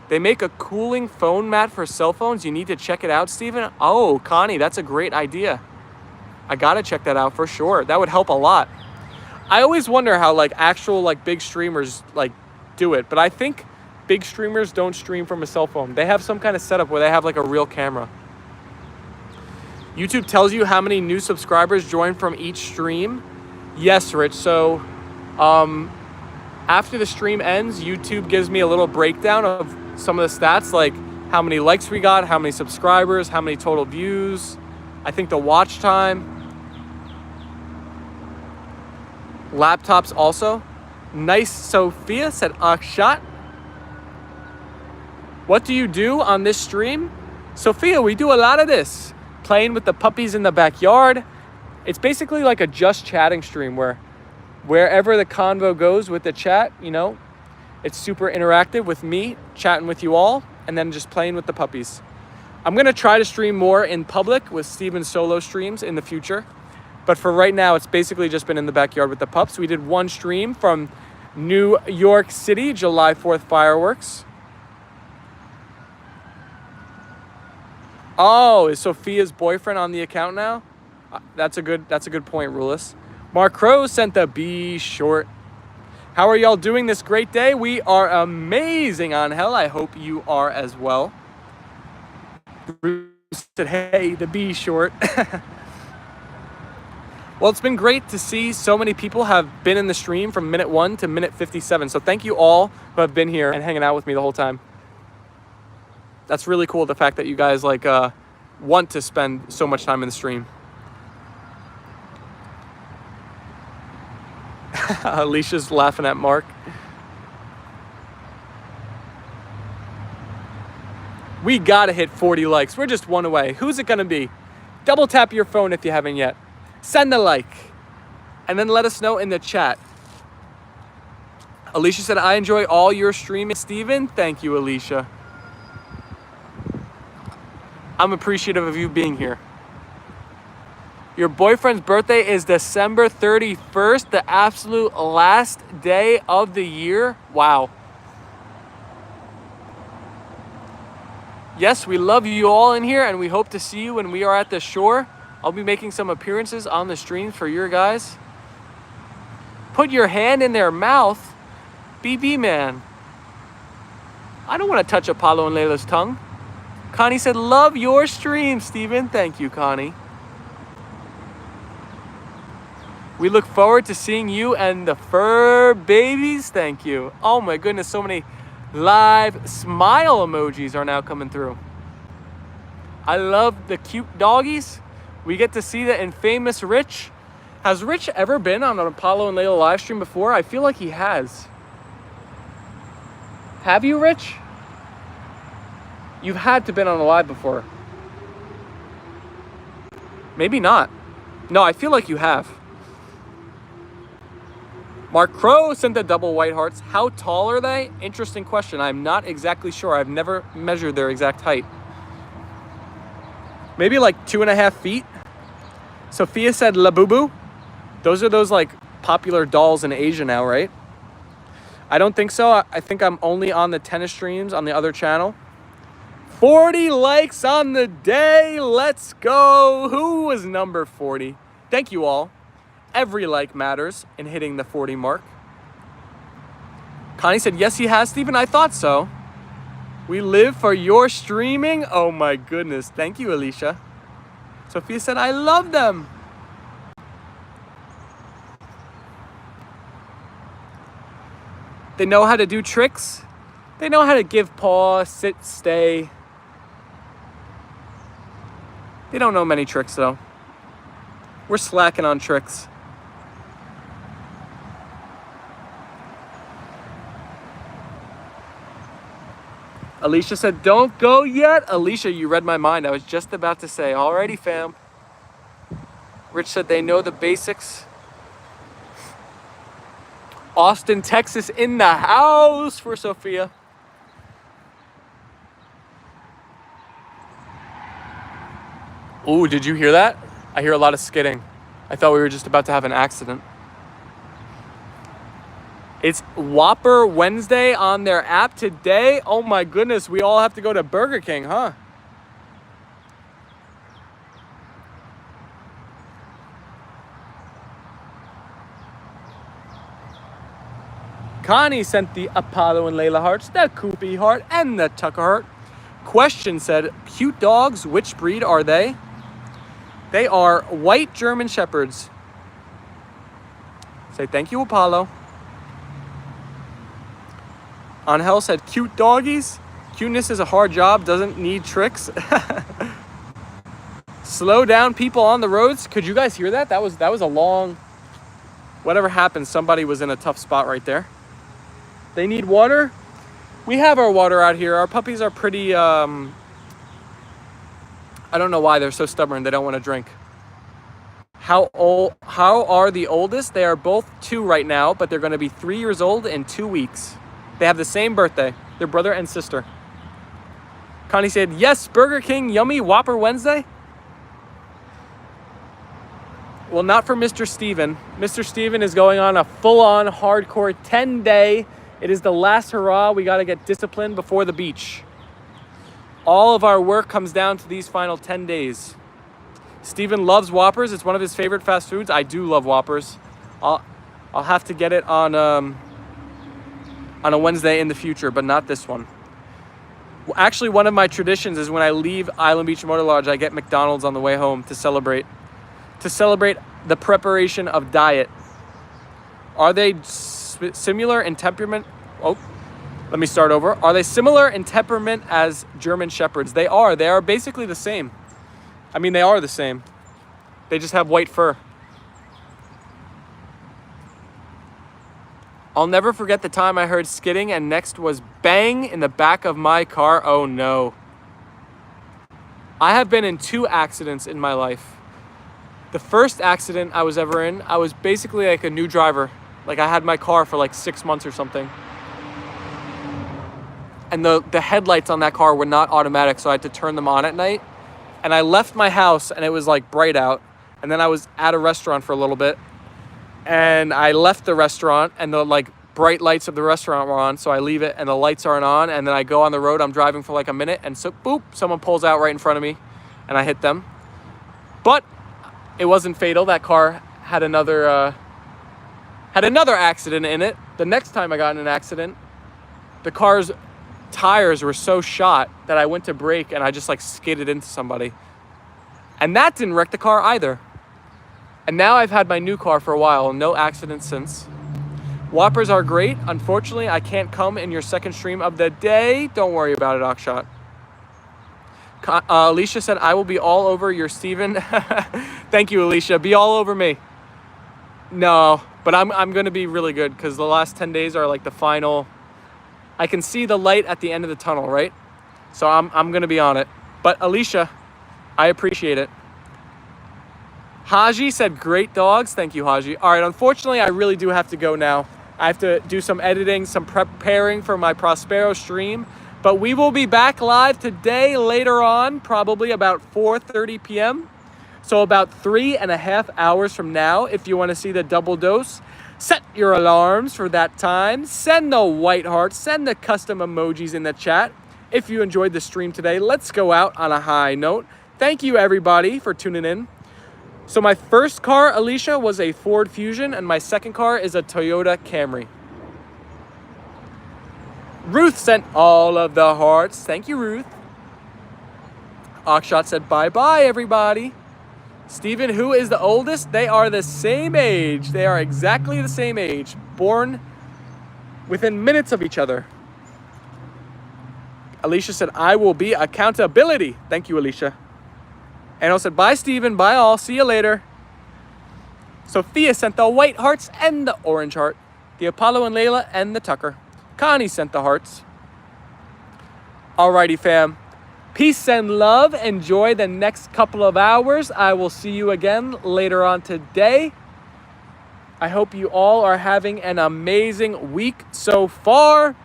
They make a cooling phone mat for cell phones. You need to check it out, Steven. Oh, Connie, that's a great idea. I gotta check that out for sure. That would help a lot. I always wonder how like actual like big streamers like do it, but I think big streamers don't stream from a cell phone. They have some kind of setup where they have like a real camera. YouTube tells you how many new subscribers join from each stream. Yes, Rich. So after the stream ends, YouTube gives me a little breakdown of some of the stats, like how many likes we got, how many subscribers, how many total views, I think the watch time. Laptops also. Nice Sophia said, Akshat. What do you do on this stream? Sophia, we do a lot of this. Playing with the puppies in the backyard. It's basically like a just chatting stream where wherever the convo goes with the chat, you know, it's super interactive with me chatting with you all and then just playing with the puppies. I'm going to try to stream more in public with Steven's solo streams in the future. But for right now, it's basically just been in the backyard with the pups. We did one stream from New York City, July 4th fireworks. Oh, is Sophia's boyfriend on the account now? That's a good point, Rulis. Mark Crow sent the B short. How are y'all doing this great day? We are amazing, Angel. I hope you are as well. Bruce said, hey, the B short. Well, it's been great to see so many people have been in the stream from minute 1 to minute 57. So thank you all who have been here and hanging out with me the whole time. That's really cool, the fact that you guys like want to spend so much time in the stream. Alicia's laughing at Mark. We gotta hit 40 likes. We're just one away. Who's it gonna be? Double tap your phone if you haven't yet. Send a like. And then let us know in the chat. Alicia said, I enjoy all your streaming, Steven. Thank you, Alicia. I'm appreciative of you being here. Your boyfriend's birthday is December 31st, the absolute last day of the year. Wow. Yes, we love you all in here, and we hope to see you when we are at the shore. I'll be making some appearances on the streams for your guys. Put your hand in their mouth. BB man. I don't want to touch Apollo and Leyla's tongue. Connie said, love your stream, Steven. Thank you, Connie. We look forward to seeing you and the fur babies. Thank you. Oh my goodness, so many live smile emojis are now coming through. I love the cute doggies. We get to see the infamous Rich. Has Rich ever been on an Apollo and Leyla live stream before? I feel like he has. Have you, Rich? You've had to been on a live before. Maybe not. No, I feel like you have. Mark Crow sent the double white hearts. How tall are they? Interesting question. I'm not exactly sure. I've never measured their exact height. Maybe like 2.5 feet. Sophia said Labubu. Those are those like popular dolls in Asia now, right? I don't think so. I think I'm only on the tennis streams on the other channel. 40 likes on the day. Let's go. Who was number 40? Thank you all. Every like matters in hitting the 40 mark. Connie said, yes, he has, Stephen. I thought so. We live for your streaming. Oh my goodness. Thank you, Alicia. Sophia said, I love them. They know how to do tricks. They know how to give paw, sit, stay. They don't know many tricks though. We're slacking on tricks. Alicia said, don't go yet. Alicia, you read my mind. I was just about to say, alrighty, fam. Rich said they know the basics. Austin, Texas in the house for Sophia. Ooh, did you hear that? I hear a lot of skidding. I thought we were just about to have an accident. It's Whopper Wednesday on their app today. Oh my goodness, we all have to go to Burger King, huh? Connie sent the Apollo and Leyla hearts, the Koopy heart, and the Tucker heart. Question said, cute dogs, which breed are they? They are white German Shepherds. Say thank you, Apollo. Angel said, cute doggies. Cuteness is a hard job, doesn't need tricks. Slow down people on the roads. Could you guys hear that? That was a long, whatever happened, somebody was in a tough spot right there. They need water. We have our water out here. Our puppies are pretty, I don't know why they're so stubborn. They don't want to drink. How are the oldest? They are both 2 right now, but they're going to be 3 years old in 2 weeks. They have the same birthday. They're brother and sister. Connie said, yes, Burger King, yummy Whopper Wednesday. Well, not for Mr. Steven. Mr. Steven is going on a full-on hardcore 10-day. It is the last hurrah. We got to get disciplined before the beach. All of our work comes down to these final 10 days. Steven loves Whoppers. It's one of his favorite fast foods. I do love Whoppers. I'll have to get it on a Wednesday in the future, but not this one. Actually, one of my traditions is when I leave Island Beach Motor Lodge, I get McDonald's on the way home to celebrate the preparation of diet. Are they similar in temperament? Oh, let me start over. Are they similar in temperament as German Shepherds? They are. They are basically the same. I mean, they are the same. They just have white fur. I'll never forget the time I heard skidding and next was bang in the back of my car. Oh no. I have been in 2 accidents in my life. The first accident I was ever in, I was basically like a new driver. Like I had my car for like 6 months or something. And the headlights on that car were not automatic, so I had to turn them on at night. And I left my house and it was like bright out. And then I was at a restaurant for a little bit. And I left the restaurant and the like bright lights of the restaurant were on. So I leave it and the lights aren't on. And then I go on the road, I'm driving for like a minute and so boop, someone pulls out right in front of me and I hit them. But it wasn't fatal. That car had another accident in it. The next time I got in an accident, the car's tires were so shot that I went to brake and I just like skidded into somebody. And that didn't wreck the car either. And now I've had my new car for a while, no accidents since. Whoppers are great. Unfortunately, I can't come in your second stream of the day. Don't worry about it, Akshat. Alicia said, I will be all over your Steven. Thank you, Alicia. Be all over me. No, but I'm going to be really good because the last 10 days are like the final. I can see the light at the end of the tunnel, right? So I'm going to be on it. But Alicia, I appreciate it. Haji said, great dogs. Thank you, Haji. All right, unfortunately, I really do have to go now. I have to do some editing, some preparing for my Prospero stream. But we will be back live today later on, probably about 4:30 p.m. So about 3.5 hours from now, if you want to see the double dose, set your alarms for that time. Send the white hearts, send the custom emojis in the chat. If you enjoyed the stream today, let's go out on a high note. Thank you, everybody, for tuning in. So my first car, Alicia, was a Ford Fusion, and my second car is a Toyota Camry. Ruth sent all of the hearts. Thank you, Ruth. Akshat said bye-bye, everybody. Stephen, who is the oldest? They are the same age. They are exactly the same age. Born within minutes of each other. Alicia said, I will be accountability. Thank you, Alicia. Anno said, bye, Stephen. Bye, all. See you later. Sophia sent the white hearts and the orange heart. The Apollo and Leyla and the Tucker. Connie sent the hearts. Alrighty, fam. Peace and love. Enjoy the next couple of hours. I will see you again later on today. I hope you all are having an amazing week so far.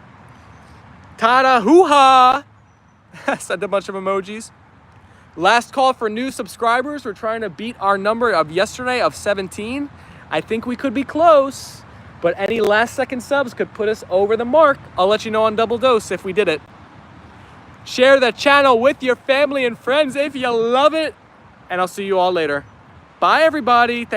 Tada hoo-ha! Sent a bunch of emojis. Last call for new subscribers. We're trying to beat our number of yesterday of 17. I think we could be close, but any last second subs could put us over the mark. I'll let you know on Double Dose if we did it. Share the channel with your family and friends if you love it. And I'll see you all later. Bye, everybody.